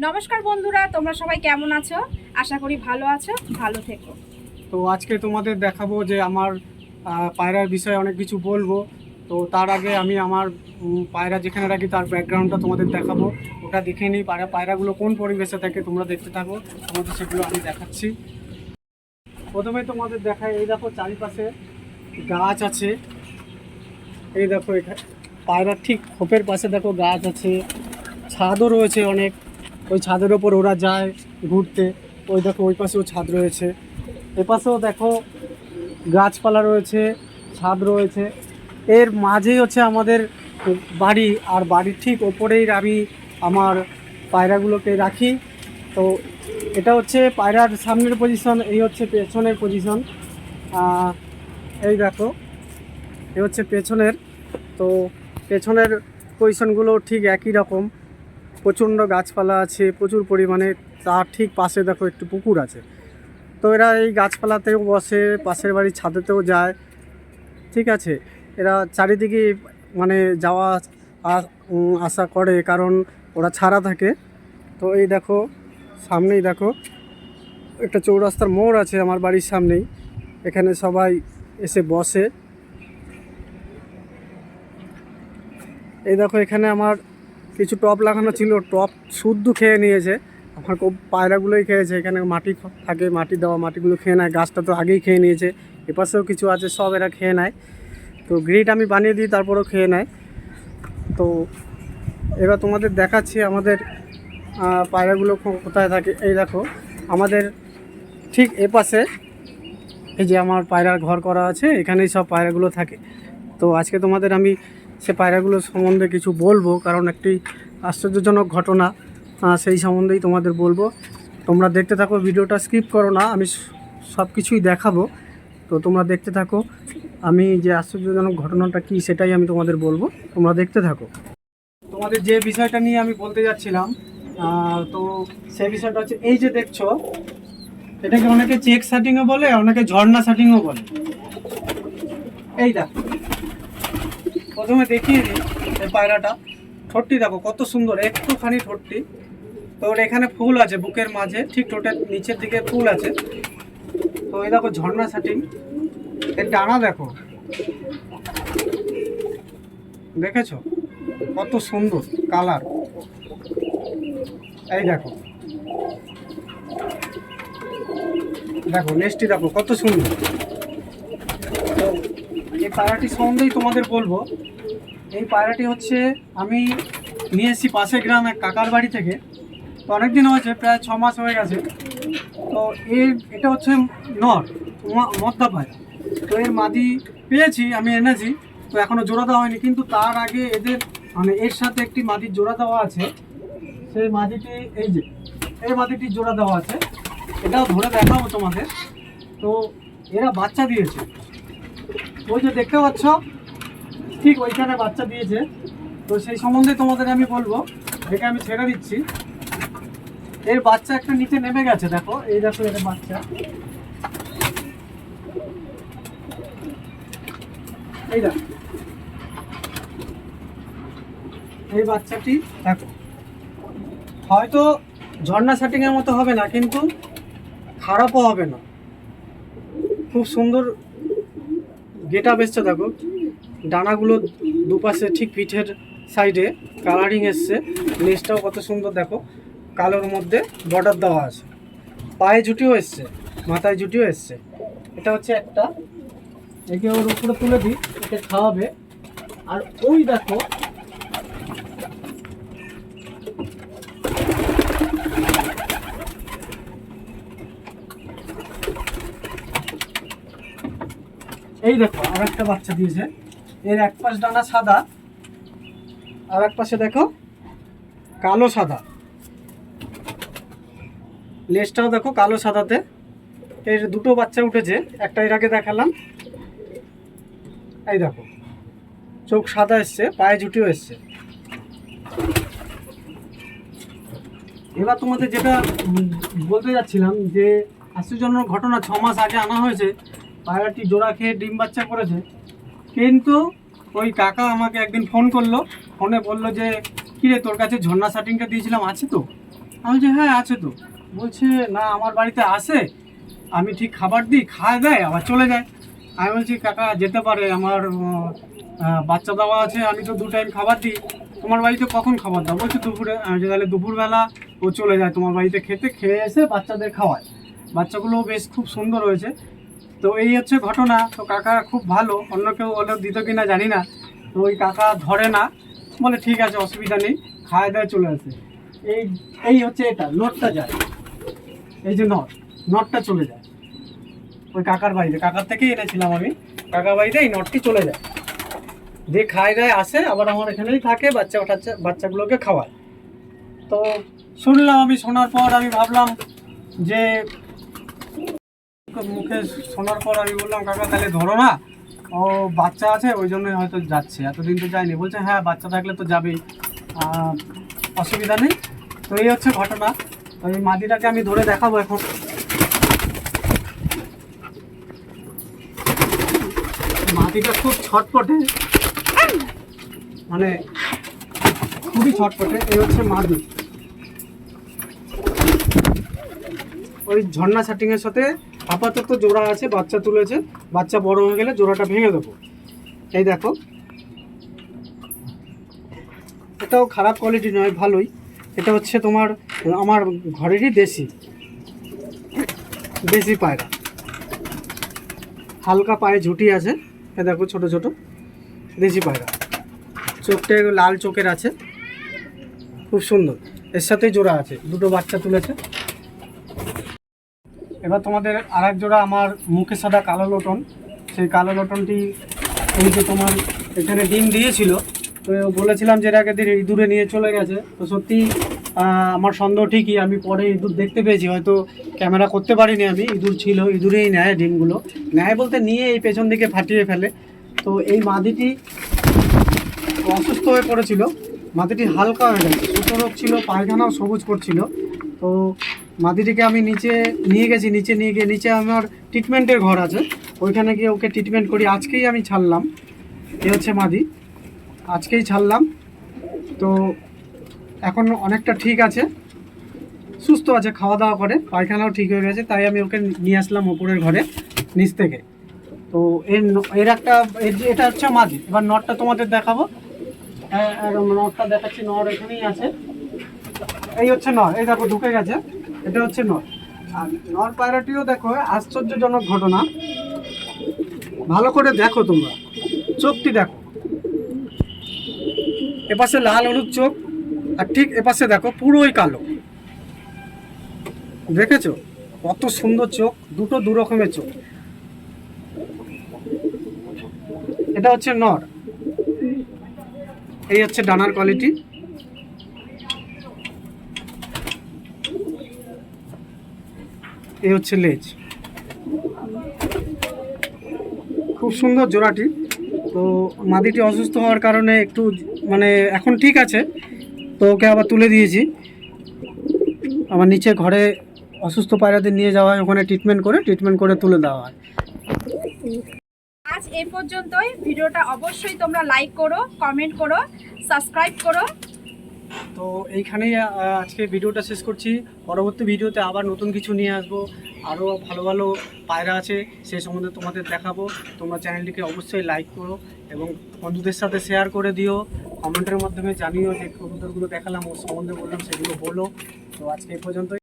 নমস্কার বন্ধুরা, তোমরা সবাই কেমন আছো? আশা করি ভালো আছো, ভালো থেকো। তো আজকে তোমাদের দেখাবো যে আমার পায়রার বিষয়ে অনেক কিছু বলবো। তো তার আগে আমি আমার পায়রা যেখানে রাখি তার ব্যাকগ্রাউন্ডটা তোমাদের দেখাবো। ওটা দেখে নিই পায়রাগুলো কোন পরিবেশে থাকে, তোমরা দেখতে থাকো, তোমাদের সেগুলো আমি দেখাচ্ছি। প্রথমে তোমাদের দেখাই, এই দেখো চারিপাশে গাছ আছে। এই দেখো এখানে পায়রার ঠিক খোপের পাশে দেখো গাছ আছে, ছাদও রয়েছে অনেক। ওই ছাদের ওপর ওরা যায় ঘুরতে। ওই দেখো ওই পাশেও ছাদ রয়েছে, এপাশেও দেখো গাছপালা রয়েছে, ছাদ রয়েছে। এর মাঝেই হচ্ছে আমাদের বাড়ি, আর বাড়ির ঠিক ওপরেই আমি আমার পায়রাগুলোকে রাখি। তো এটা হচ্ছে পায়রার সামনের পজিশন, এই হচ্ছে পেছনের পজিশন। এই দেখো এই হচ্ছে পেছনের। তো পেছনের পজিশনগুলো ঠিক একই রকম, প্রচণ্ড গাছপালা আছে প্রচুর পরিমাণে। তার ঠিক পাশে দেখো একটু পুকুর আছে। তো এরা এই গাছপালাতেও বসে, পাশের বাড়ির ছাদেতেও যায়, ঠিক আছে। এরা চারিদিকে মানে যাওয়া আসা করে, কারণ ওরা ছাড়া থাকে। তো এই দেখো সামনেই দেখো একটা চৌরাস্তার মোড় আছে আমার বাড়ির সামনেই, এখানে সবাই এসে বসে। এই দেখো এখানে আমার কিছু টব লাগানো ছিল, টব শুদ্ধ খেয়ে নিয়েছে, আমার পায়রাগুলোই খেয়েছে। এখানে মাটি থাকে, মাটি দেওয়া মাটিগুলো খেয়ে নেয়, গাছটা তো আগেই খেয়ে নিয়েছে। এপাশেও কিছু আছে, সব এরা খেয়ে নেয়। তো গ্রিট আমি বানিয়ে দিই, তারপরেও খেয়ে নেয়। তো এবার তোমাদের দেখাচ্ছি আমাদের পায়রাগুলো কোথায় থাকে। এই দেখো আমাদের ঠিক এপাশে এই যে আমার পায়রার ঘর করা আছে, এখানেই সব পায়রাগুলো থাকে। তো আজকে তোমাদের আমি সে পায়রাগুলো সম্বন্ধে কিছু বলবো, কারণ একটি আশ্চর্যজনক ঘটনা, সেই সম্বন্ধেই তোমাদের বলবো। তোমরা দেখতে থাকো, ভিডিওটা স্কিপ করো না, আমি সব কিছুই দেখাবো। তো তোমরা দেখতে থাকো, আমি যে আশ্চর্যজনক ঘটনাটা কি সেটাই আমি তোমাদের বলবো, তোমরা দেখতে থাকো। তোমাদের যে বিষয়টা নিয়ে আমি বলতে যাচ্ছিলাম, তো সেই বিষয়টা হচ্ছে এই যে দেখছো, এটাকে অনেকে চেক শার্টিংও বলে, অনেকে ঝর্ণা শার্টিংও বলে। এই দেখো প্রথমে দেখিয়ে দিই এই পায়রাটা, ঠোঁটটি দেখো কত সুন্দর, একটুখানি ঠোঁটটি। তো ওর এখানে ফুল আছে বুকের মাঝে, ঠিক ঠোঁটের নিচের দিকে ফুল আছে। তো এই দেখো ঝর্ণা শার্টিং। এর ডানা দেখো, দেখেছো কত সুন্দর কালার। এই দেখো দেখো নেস্টটি দেখো কত সুন্দর। তো এই পায়রাটি সম্বন্ধেই তোমাদের বলবো। এই পায়রাটি হচ্ছে আমি নিয়ে এসেছি পাশের গ্রামে কাকার বাড়ি থেকে। তো অনেকদিন হয়েছে, প্রায় 6 মাস হয়ে গেছে। তো এটা হচ্ছে নর মদ্দা পায়রা। তো এর মাদি পেয়েছি, আমি এনেছি। তো এখনও জোড়া দেওয়া হয়নি, কিন্তু তার আগে এদের মানে এর সাথে একটি মাদির জোড়া দেওয়া আছে। সেই মাদিটি এই যে এই মাদিটির জোড়া দেওয়া আছে, এটাও ধরে দেখাবো তোমাদের। তো এরা বাচ্চা দিয়েছে, ওই যে দেখতে পাচ্ছ ঠিক ওইখানে বাচ্চা দিয়েছে। তো সেই সম্বন্ধে তোমাদের আমি বলবো, দেখে আমি ছেড়ে দিচ্ছি। এর বাচ্চা একটা নিচে নেমে গেছে, দেখো এই দেখো এর বাচ্চা, এই দেখো এই বাচ্চাটি দেখো। হয়তো ঝর্ণা শার্টিংয়ের মতো হবে না, কিন্তু খারাপও হবে না, খুব সুন্দর গেট আপ এসছে। দেখো ডানাগুলো দুপাশে ঠিক পিঠের সাইডে কালারিং এসছে, লেজটাও কত সুন্দর দেখো, কালোর মধ্যে বর্ডার দেওয়া আছে। পায়ে জুটিও এসছে, মাথায় জুটিও এসছে। এটা হচ্ছে একটা, একে ওর উপরে তুলে দিই, একে খাওয়াবে। আর ওই দেখো এই দেখো আর একটা বাচ্চা দিয়েছে। এর এক পাশ ডানা সাদা, আর এক পাশে দেখো কালো সাদা, লেজটাও দেখো কালো সাদাতে। এর দুটো বাচ্চা উঠেছে, একটা এর আগে দেখালাম। এই দেখো চোখ সাদা এসছে, পায়ে জুটিও এসছে। এবার তোমাদের যেটা বলতে যাচ্ছিলাম, যে আশ্চর্যজনক ঘটনা, 6 মাস আগে আনা হয়েছে, পায়রাটি জোড়া খেয়ে ডিম বাচ্চা করেছে। কিন্তু ওই কাকা আমাকে একদিন ফোন করলো, ফোনে বললো যে কিরে তোর কাছে ঝর্ণা শার্টিংটা দিয়েছিলাম আছে তো? আমি বলছি হ্যাঁ আছে তো। বলছে না আমার বাড়িতে আসে, আমি ঠিক খাবার দিই, খায় দেয় আবার চলে যায়। আমি বলছি কাকা যেতে পারে, আমার বাচ্চা দেওয়া আছে, আমি তো 2 টাইম খাবার দিই, তোমার বাড়িতে কখন খাবার দাও? বলছে দুপুরে। আমি বলছি, তাহলে দুপুরবেলা ও চলে যায় তোমার বাড়িতে খেতে, খেয়ে এসে বাচ্চাদের খাওয়ায়। বাচ্চাগুলো বেশ খুব সুন্দর হয়েছে। তো এই হচ্ছে ঘটনা। তো কাকা খুব ভালো, অন্য কেউ হলেও দিত কিনা জানি না। তো ওই কাকা ধরে না, বলে ঠিক আছে অসুবিধা নেই, খায় দায় চলে আসে। এই এই হচ্ছে এটা নটটা যায়, এই যে নটটা চলে যায় ওই কাকার বাড়িতে, কাকার থেকেই এনেছিলাম আমি। কাকার বাড়িতে এই নটটি চলে যায়, দিয়ে খায় দায় আসে, আবার আমার এখানেই থাকে, বাচ্চাগুলোকে খাওয়ায়। তো শুনলাম, আমি শোনার পর আমি ভাবলাম যে মুখে শোনার পর আমি বললাম কাকা তাহলে ধরো না, ও বাচ্চা আছে ওই জন্যই হয়তো যাচ্ছে, এতদিন তো যায়নি। বলছে হ্যাঁ বাচ্চা থাকলে তো যাবেই, অসুবিধা নেই। তো এই হচ্ছে ঘটনা। তো এই মাদিটাকে আমি ধরে দেখাবো এখন। মাদিটা খুব ছটপটে, মানে খুবই ছটপটে। এই হচ্ছে মাদি, ওই ঝর্ণা সেটিংয়ের সাথে আপাতত জোড়া আছে, বাচ্চা তুলেছে, বাচ্চা বড় হয়ে গেলে জোড়াটা ভেঙে দেবো। এই দেখো, এটাও খারাপ কোয়ালিটি নয়, ভালোই। এটা হচ্ছে তোমার আমার ঘরেরই দেশি পায়রা, হালকা পায়ে ঝুঁটি আছে। এ দেখো ছোট ছোট দেশি পায়রা, চোখটা লাল চোখের আছে, খুব সুন্দর। এর সাথেই জোড়া আছে, 2টো বাচ্চা তুলেছে। এবার তোমাদের আরেক জোড়া আমার মুখে সাদা কালো লটন, সেই কালো লটনটি এই যে তোমার এখানে ডিম দিয়েছিল। তো বলেছিলাম যে এর আগের দিন ইঁদুরে নিয়ে চলে গেছে। তো সত্যি আমার সন্দেহ ঠিকই, আমি পরে ইঁদুর দেখতে পেয়েছি, হয়তো ক্যামেরা করতে পারিনি আমি। ইঁদুর ছিল, ইঁদুরেই নেয় ডিমগুলো, নেয় বলতে নিয়ে এই পেছন দিকে ফাটিয়ে ফেলে। তো এই মাদিটি অসুস্থ হয়ে পড়েছিল, মাদিটি হালকা হয়ে গেছে, সুতরক ছিল, পায়খানাও সবুজ করছিল। তো মাদিটিকে আমি নিচে নিয়ে গেছি, নিচে আমার ট্রিটমেন্টের ঘর আছে, ওইখানে গিয়ে ওকে ট্রিটমেন্ট করি। আজকেই আমি ছাড়লাম, এ হচ্ছে মাদি, আজকেই ছাড়লাম। তো এখন অনেকটা ঠিক আছে, সুস্থ আছে, খাওয়া দাওয়া করে, পায়খানাও ঠিক হয়ে গেছে। তাই আমি ওকে নিয়ে আসলাম ওপরের ঘরে নিচ থেকে। তো এটা হচ্ছে মাদি। এবার নটটা তোমাদের দেখাবো, নটটা দেখাচ্ছি, নর এখানেই আছে। এই হচ্ছে নর, এই দেখো ঢুকে গেছে, এটা হচ্ছে নর। আর নর পায়রাটিও দেখো আশ্চর্যজনক ঘটনা, ভালো করে দেখো তোমরা, চোখটি দেখো, এপাশে লাল হলুদ চোখ, আর ঠিক এপাশে দেখো পুরোই কালো। দেখেছো কত সুন্দর চোখ, দুটো দু রকমের চোখ। এটা হচ্ছে নর, এই হচ্ছে ডানার কোয়ালিটি। এই হচ্ছে লেজ, খুব সুন্দর জোড়াটি। তো মাদিটি অসুস্থ হওয়ার কারণে একটু মানে এখন ঠিক আছে, তো ওকে আবার তুলে দিয়েছি। আমার নিচে ঘরে অসুস্থ পায়রাদের নিয়ে যাওয়া হয়, ওখানে ট্রিটমেন্ট করে তুলে দেওয়া হয়। আজ এই পর্যন্তই। ভিডিওটা অবশ্যই তোমরা লাইক করো, কমেন্ট করো, সাবস্ক্রাইব করো। তো এইখানেই আজকে ভিডিওটা শেষ করছি। পরবর্তী ভিডিওতে আবার নতুন কিছু নিয়ে আসবো, আরও ভালো ভালো পায়রা আছে সেই সম্বন্ধে তোমাদের দেখাবো। তোমরা চ্যানেলটিকে অবশ্যই লাইক করো এবং বন্ধুদের সাথে শেয়ার করে দিও, কমেন্টের মাধ্যমে জানিও যে কবুতরগুলো দেখালাম, ওর সম্বন্ধে বললাম, সেগুলো বলো। তো আজকে এই পর্যন্ত।